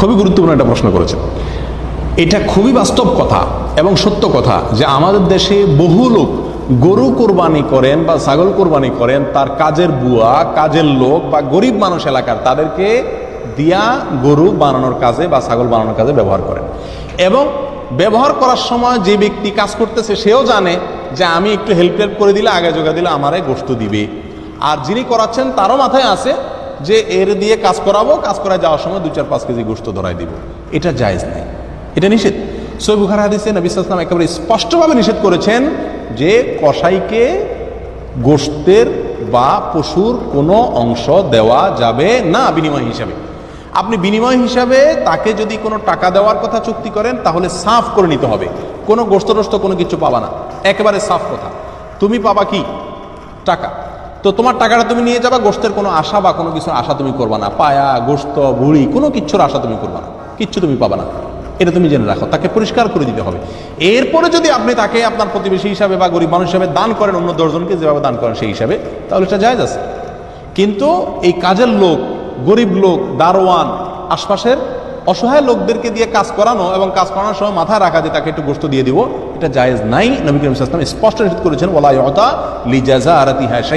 খুবই গুরুত্বপূর্ণ একটা প্রশ্ন করেছেন। এটা খুবই বাস্তব কথা এবং সত্য কথা যে আমাদের দেশে বহু লোক গরু কোরবানি করেন বা ছাগল কোরবানি করেন, তার কাজের বুয়া, কাজের লোক বা গরিব মানুষ এলাকার তাদেরকে দিয়া গরু বানানোর কাজে বা ছাগল বানানোর কাজে ব্যবহার করেন। এবং ব্যবহার করার সময় যে ব্যক্তি কাজ করতেছে সেও জানে যে আমি একটু হেল্প করে দিলে, আগে জোগা দিলে আমারে গোশত দিবে। আর যিনি করাচ্ছেন তারও মাথায় আছে যে এর দিয়ে কাজ করাবো, কাজ করায় যাওয়ার সময় 2-4-5 কেজি গোশত ধরাই দিব। এটা জায়েজ নেই, এটা নিষেধ। সহিহ বুখারী হাদিসে নবী সাল্লাল্লাহু আলাইহি ওয়াসাল্লাম একেবারে স্পষ্টভাবে নিষেধ করেছেন যে কসাইকে গোশতের বা পশুর কোনো অংশ দেওয়া যাবে না বিনিময় হিসাবে। আপনি বিনিময় হিসাবে তাকে যদি কোনো টাকা দেওয়ার কথা চুক্তি করেন তাহলে সাফ করে নিতে হবে, কোনো গোশত টোস্ত কোনো কিছু পাবা না, একেবারে সাফ কথা। তুমি পাবা কি? টাকা। তো তোমার টাকাটা তুমি নিয়ে যাবা, গোশতের কোনো আশা বা কোনো কিছুর আশা তুমি করবা না, পায়া গোশত ভুড়ি কোনো কিচ্ছুর আশা তুমি করবা না, কিচ্ছু তুমি পাবা না, এটা তুমি জেনে রাখো। তাকে পরিষ্কার করে দিতে হবে। এরপরে যদি আপনি তাকে আপনার প্রতিবেশী হিসাবে বা গরিব মানুষ হিসাবে দান করেন, অন্য 10 জনকে যেভাবে দান করেন সেই হিসাবে, তাহলে এটা জায়েজ আছে। কিন্তু এই কাজের লোক, গরিব লোক, দারোয়ান, আশপাশের অসহায় লোকদেরকে দিয়ে কাজ করানো এবং কাজ করানোর সময় মাথায় রাখা যে তাকে একটু গোশত দিয়ে দিব, এটা জায়েজ নাই। নবী করিম সাল্লাল্লাহু আলাইহি ওয়াসাল্লাম স্পষ্ট নিষেধ করেছেন, ওয়ালা ইউতা লিজাযারাতিহা।